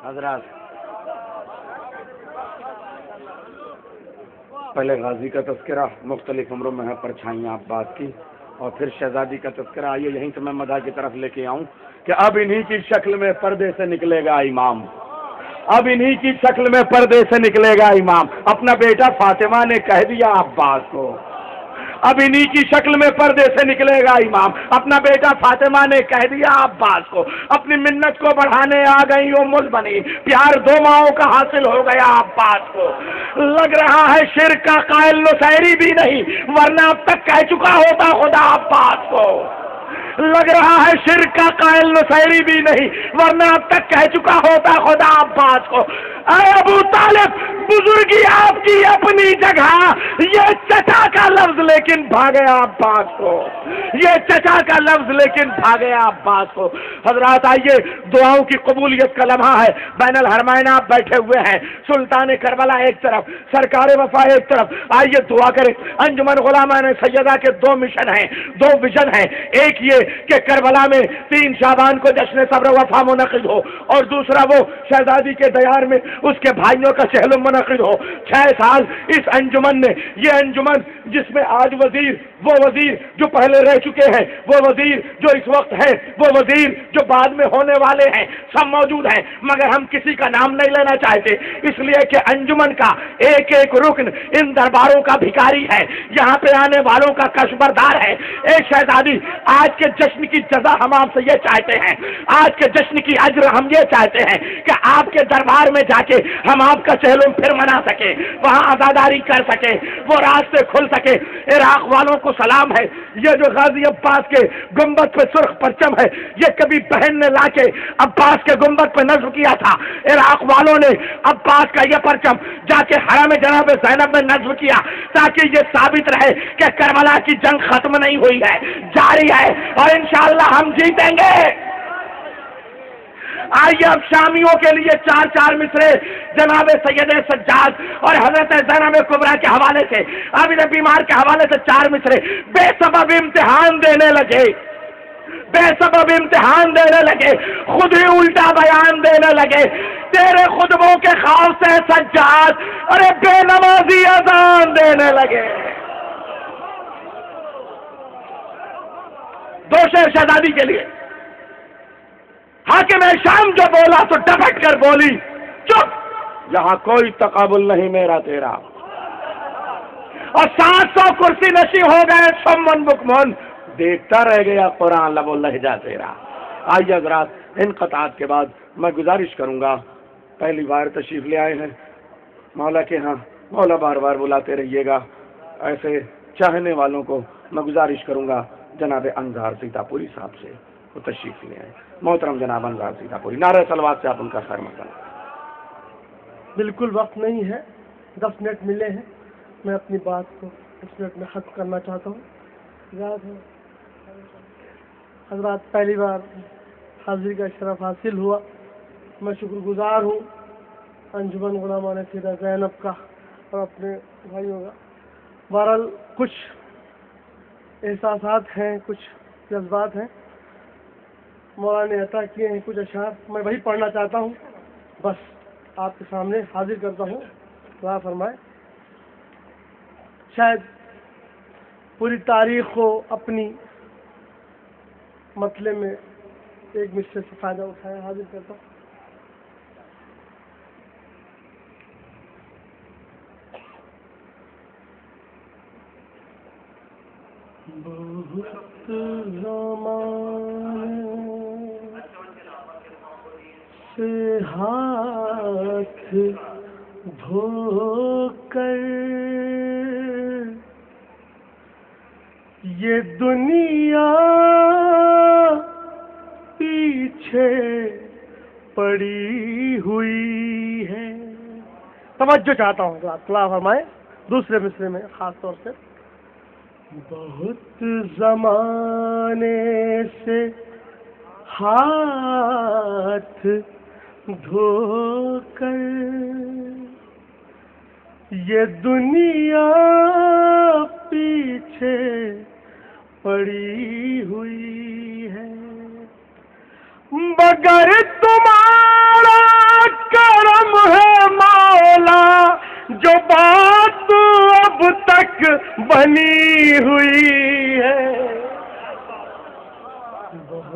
حضرات پہلے غازی کا تذکرہ مختلف عمروں میں ہے پرچھائیاں عباس کی، اور پھر شہزادی کا تذکرہ. آئیے یہیں سے میں مدح کی طرف لے کے آؤں کہ اب انہی کی شکل میں پردے سے نکلے گا امام، اب انہی کی شکل میں پردے سے نکلے گا امام. اپنا بیٹا فاطمہ نے کہہ دیا عباس کو، اب انہی کی شکل میں پردے سے نکلے گا امام. اپنا بیٹا فاطمہ نے کہہ دیا عباس کو، اپنی منت کو بڑھانے آ گئی ام البنین. پیار دو ماؤں کا حاصل ہو گیا عباس کو. لگ رہا ہے شرک کا قائل نصیری بھی نہیں، ورنہ اب تک کہہ چکا ہوتا خدا عباس کو. لگ رہا ہے شرک کا قائل نصیری بھی نہیں، ورنہ اب تک کہہ چکا ہوتا خدا عباس کو. اے ابو طالب، بزرگی آپ کی اپنی جگہ، یہ چچا کا لفظ لیکن بھاگیا عباس کو، یہ چچا کا لفظ لیکن بھاگیا عباس کو. حضرات آئیے، دعاؤں کی قبولیت کا لمحہ ہے. بین الحرمین آپ بیٹھے ہوئے ہیں، سلطان کربلا ایک طرف، سرکار وفا ایک طرف. آئیے دعا کریں. انجمن غلامان سیدہ کے دو مشن ہیں، دو ویژن ہیں. ایک یہ کہ کربلا میں 3 شعبان کو جشن صبر وفا منعقد ہو، اور دوسرا وہ شہزادی کے دیار میں اس کے بھائیوں کا چہلم منعقد ہو. 6 سال اس انجمن نے، یہ انجمن جس میں آج وزیر، وہ وزیر جو پہلے رہ چکے ہیں، وہ وزیر جو اس وقت ہے، وہ وزیر جو بعد میں ہونے والے ہیں، سب موجود ہیں. مگر ہم کسی کا نام نہیں لینا چاہتے، اس لیے کہ انجمن کا ایک ایک رکن ان درباروں کا بھکاری ہے، یہاں پہ آنے والوں کا کشبردار ہے. اے شہزادی، آج کے جشن کی جزا ہم آپ سے یہ چاہتے ہیں، آج کے جشن کی اجر ہم یہ چاہتے ہیں کہ آپ کے دربار میں جا کے ہم آپ کا چہلم پھر منا سکے، وہاں عزاداری کر سکے، وہ راستے کھل سکے. عراق والوں کو سلام ہے. یہ جو غازی عباس کے گنبد پہ سرخ پرچم ہے، یہ کبھی بہن نے لا کے عباس کے گنبد پہ نصب کیا تھا. عراق والوں نے عباس کا یہ پرچم جا کے حرم جناب زینب میں نصب کیا، تاکہ یہ ثابت رہے کہ کربلا کی جنگ ختم نہیں ہوئی ہے، جاری ہے، اور انشاءاللہ ہم جیتیں گے. آئیے اب شامیوں کے لیے 4 مصرے جناب سید سجاد اور حضرت زینب کبریٰ کے حوالے سے، ابن بیمار کے حوالے سے 4 مصرے. بے سبب امتحان دینے لگے، بے سبب امتحان دینے لگے، خود ہی الٹا بیان دینے لگے. تیرے خطبوں کے خوف سے سجاد، ارے بے نمازی اذان دینے لگے. 2 شعر شہزادی کے لیے. حاکم شام جو بولا تو ڈپٹ کر بولی، چپ، یہاں کوئی تقابل نہیں میرا تیرا. اور 700 کرسی نشی ہو گئے سمن بکمن، دیکھتا رہ گیا قرآن لب و لہجہ تیرا. آئیے حضرات، ان قطعات کے بعد میں گزارش کروں گا، پہلی بار تشریف لے آئے ہیں مولا کے ہاں، مولا بار بار بلاتے رہیے گا. ایسے چاہنے والوں کو میں گزارش کروں گا جناب انظار سیتا پوری صاحب سے وہ تشریف لے آئے. محترم جناب انظار سیتا پوری، نعرہ صلوات سے آپ ان کا خیر مقدم. بالکل وقت نہیں ہے، 10 منٹ ملے ہیں، میں اپنی بات کو 10 منٹ میں ختم کرنا چاہتا ہوں. یاد ہے حضرات، پہلی بار حاضری کا شرف حاصل ہوا، میں شکر گزار ہوں انجمن غلامان سیدہ زینب کا اور اپنے بھائیوں کا. بہرحال کچھ احساسات ہیں، کچھ جذبات ہیں، مولا نے عطا کیے ہیں کچھ اشعار، میں وہی پڑھنا چاہتا ہوں، بس آپ کے سامنے حاضر کرتا ہوں. دعا فرمائے. شاید پوری تاریخ کو اپنی مطلع میں ایک مصرے سے فائدہ اٹھایا، حاضر کرتا ہوں. بہت زمانے سے ہاتھ دھو کر یہ دنیا پیچھے پڑی ہوئی ہے. توجہ چاہتا ہوں اطلاع فرمائے دوسرے مصرے میں خاص طور سے. بہت زمانے سے ہاتھ دھو کر یہ دنیا پیچھے پڑی ہوئی ہے. بغیر تمہارا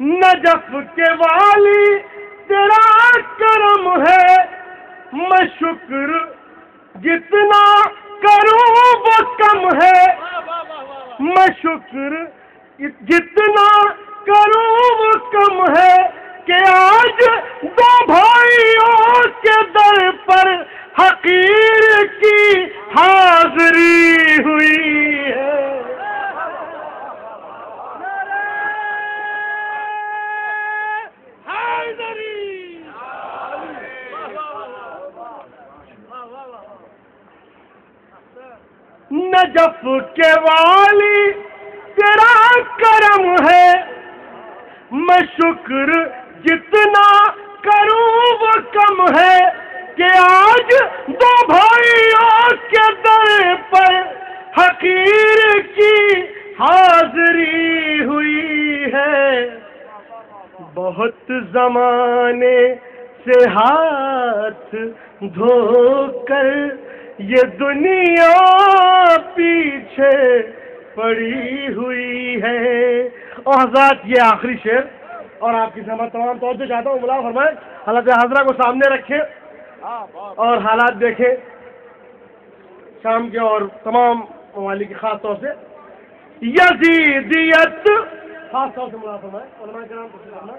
نجف کے والی تیرا کرم ہے، میں شکر جتنا کروں وہ کم ہے، میں شکر جتنا کروں وہ کم ہے، کہ آج دو بھائیوں کے در پر حقیر کی حاضری ہوئی ہے۔ نجف کے والی تیرا کرم ہے، میں شکر جتنا کروں وہ کم ہے، کہ آج دو بھائیوں کے در پر حقیر کی حاضری ہوئی ہے۔ بہت زمانے سے ہاتھ دھو کر یہ دنیا پیچھے پڑی ہوئی ہے۔ اور حضرات یہ آخری شعر اور آپ کی سمجھ تمام توجہ چاہتا ہوں، ملا فرمائیں، حضرت حضرہ کو سامنے رکھیں اور حالات دیکھیں شام کے اور تمام ممالک کی، خاص طور سے یزیدیت، خاص طور سے ملا فرمائیں، علماء کرام کو سننا،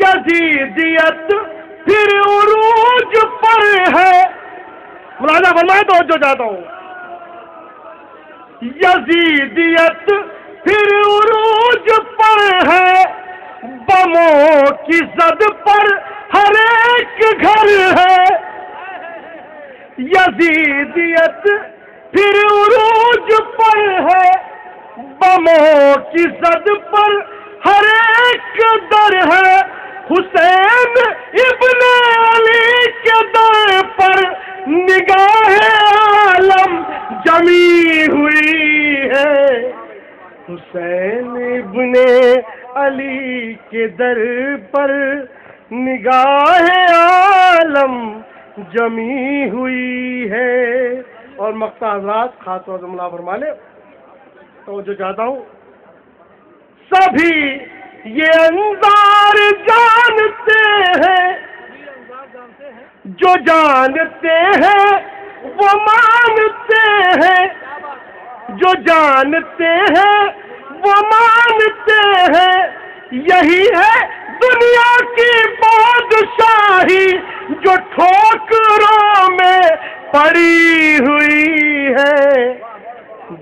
یزیدیت پھر عروج پر ہے، ملاحظہ فرمائیں، توجہ چاہتا ہوں، یزیدیت پھر عروج پر ہے، بموں کی زد پر ہر ایک گھر ہے، یزیدیت پھر عروج پر ہے، بموں کی زد پر ہر ایک در ہے، حسین ابن علی کے در پر نگاہ عالم جمی ہوئی ہے، حسین ابن علی کے در پر نگاہ عالم جمی ہوئی ہے۔ اور مقطع حضرات خاص طور سے ملا فرما لے، توجہ چاہتا ہوں، سبھی یہ انظار جانتے ہیں، جو جانتے ہیں وہ مانتے ہیں، جو جانتے ہیں وہ مانتے ہیں، یہی ہے دنیا کی بادشاہی جو ٹھوکروں میں پڑی ہوئی ہے۔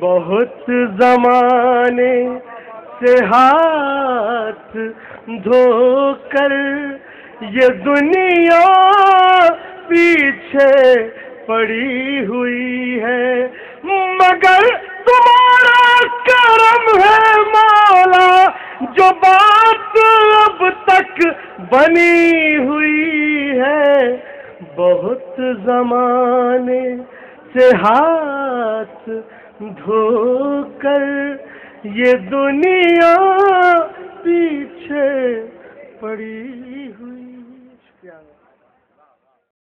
بہت زمانے سے ہاتھ دھو کر یہ دنیا پیچھے پڑی ہوئی ہے، مگر تمہارا کرم ہے مولا جو بات اب تک بنی ہوئی ہے۔ بہت زمانے سے ہاتھ دھو کر یہ دنیا پیچھے پڑی ہوئی